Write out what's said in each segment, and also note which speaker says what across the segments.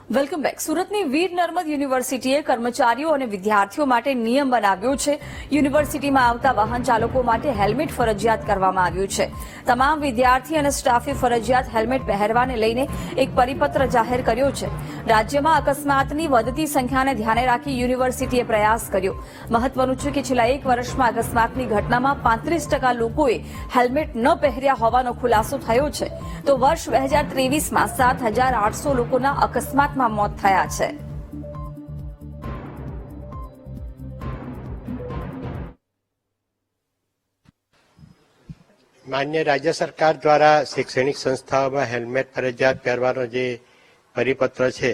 Speaker 1: Welcome back. સુરતની વીર નર્મદ યુનિવર્સિટીએ કર્મચારીઓ અને વિદ્યાર્થીઓ માટે નિયમ બનાવ્યો છે. યુનિવર્સિટીમાં આવતા વાહન ચાલકો માટે હેલ્મેટ ફરજિયાત કરવામાં આવ્યું છે. તમામ વિદ્યાર્થી અને સ્ટાફે ફરજિયાત હેલ્મેટ પહેરવાને લઈને એક પરિપત્ર જાહેર કર્યો છે. રાજ્યમાં અકસ્માતની વધતી સંખ્યાને ધ્યાને રાખી યુનિવર્સિટીએ પ્રયાસ કર્યો. મહત્વનું છે કે છેલ્લા એક વર્ષમાં અકસ્માતની ઘટનામાં 35% લોકોએ હેલ્મેટ ન પહેર્યા હોવાનો ખુલાસો થયો છે. તો વર્ષ 2023માં 7,800 લોકોના અકસ્માતમાં મોત થયા છે.
Speaker 2: માન્ય રાજ્ય સરકાર દ્વારા શૈક્ષણિક સંસ્થાઓમાં હેલ્મેટ ફરજિયાત પહેરવાનો જે પરિપત્ર છે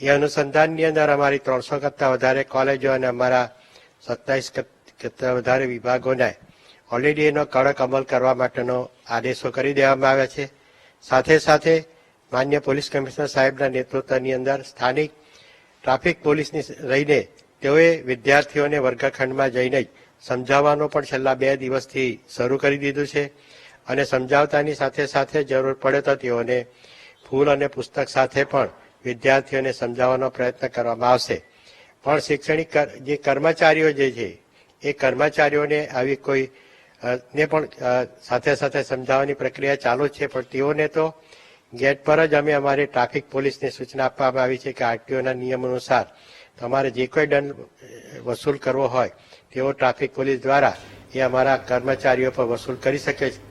Speaker 2: એ અનુસંધાનની અંદર અમારી 300 કરતાં વધારે કોલેજો અને અમારા 27 કરતાં વધારે વિભાગોને ઓલરેડી એનો કડક અમલ કરવા માટેનો આદેશો કરી દેવામાં આવ્યા છે. સાથે સાથે માન્ય પોલીસ કમિશનર સાહેબના નેતૃત્વની અંદર સ્થાનિક ટ્રાફિક પોલીસની રહીને તેઓએ વિદ્યાર્થીઓને વર્ગખંડમાં જઈને સમજાવવાનું પણ છેલ્લા 2 દિવસથી શરૂ કરી દીધું છે અને સમજાવતાની સાથે સાથે જરૂર પડે તો તેઓને ફૂલ અને પુસ્તક સાથે પણ વિદ્યાર્થીઓને સમજાવવાનો પ્રયત્ન કરવામાં આવશે. પણ શૈક્ષણિક જે કર્મચારીઓ જે છે એ કર્મચારીઓને આવી કોઈ ને પણ સાથે સાથે સમજાવવાની પ્રક્રિયા ચાલુ છે, પણ તેઓને તો ગેટ પર જ અમે અમારી ટ્રાફિક પોલીસને સૂચના આપવામાં આવી છે કે આરટીઓના નિયમ અનુસાર તમારે જે કોઈ દંડ વસૂલ કરવો હોય તેઓ ટ્રાફિક પોલીસ દ્વારા એ અમારા કર્મચારીઓ પર વસૂલ કરી શકે છે.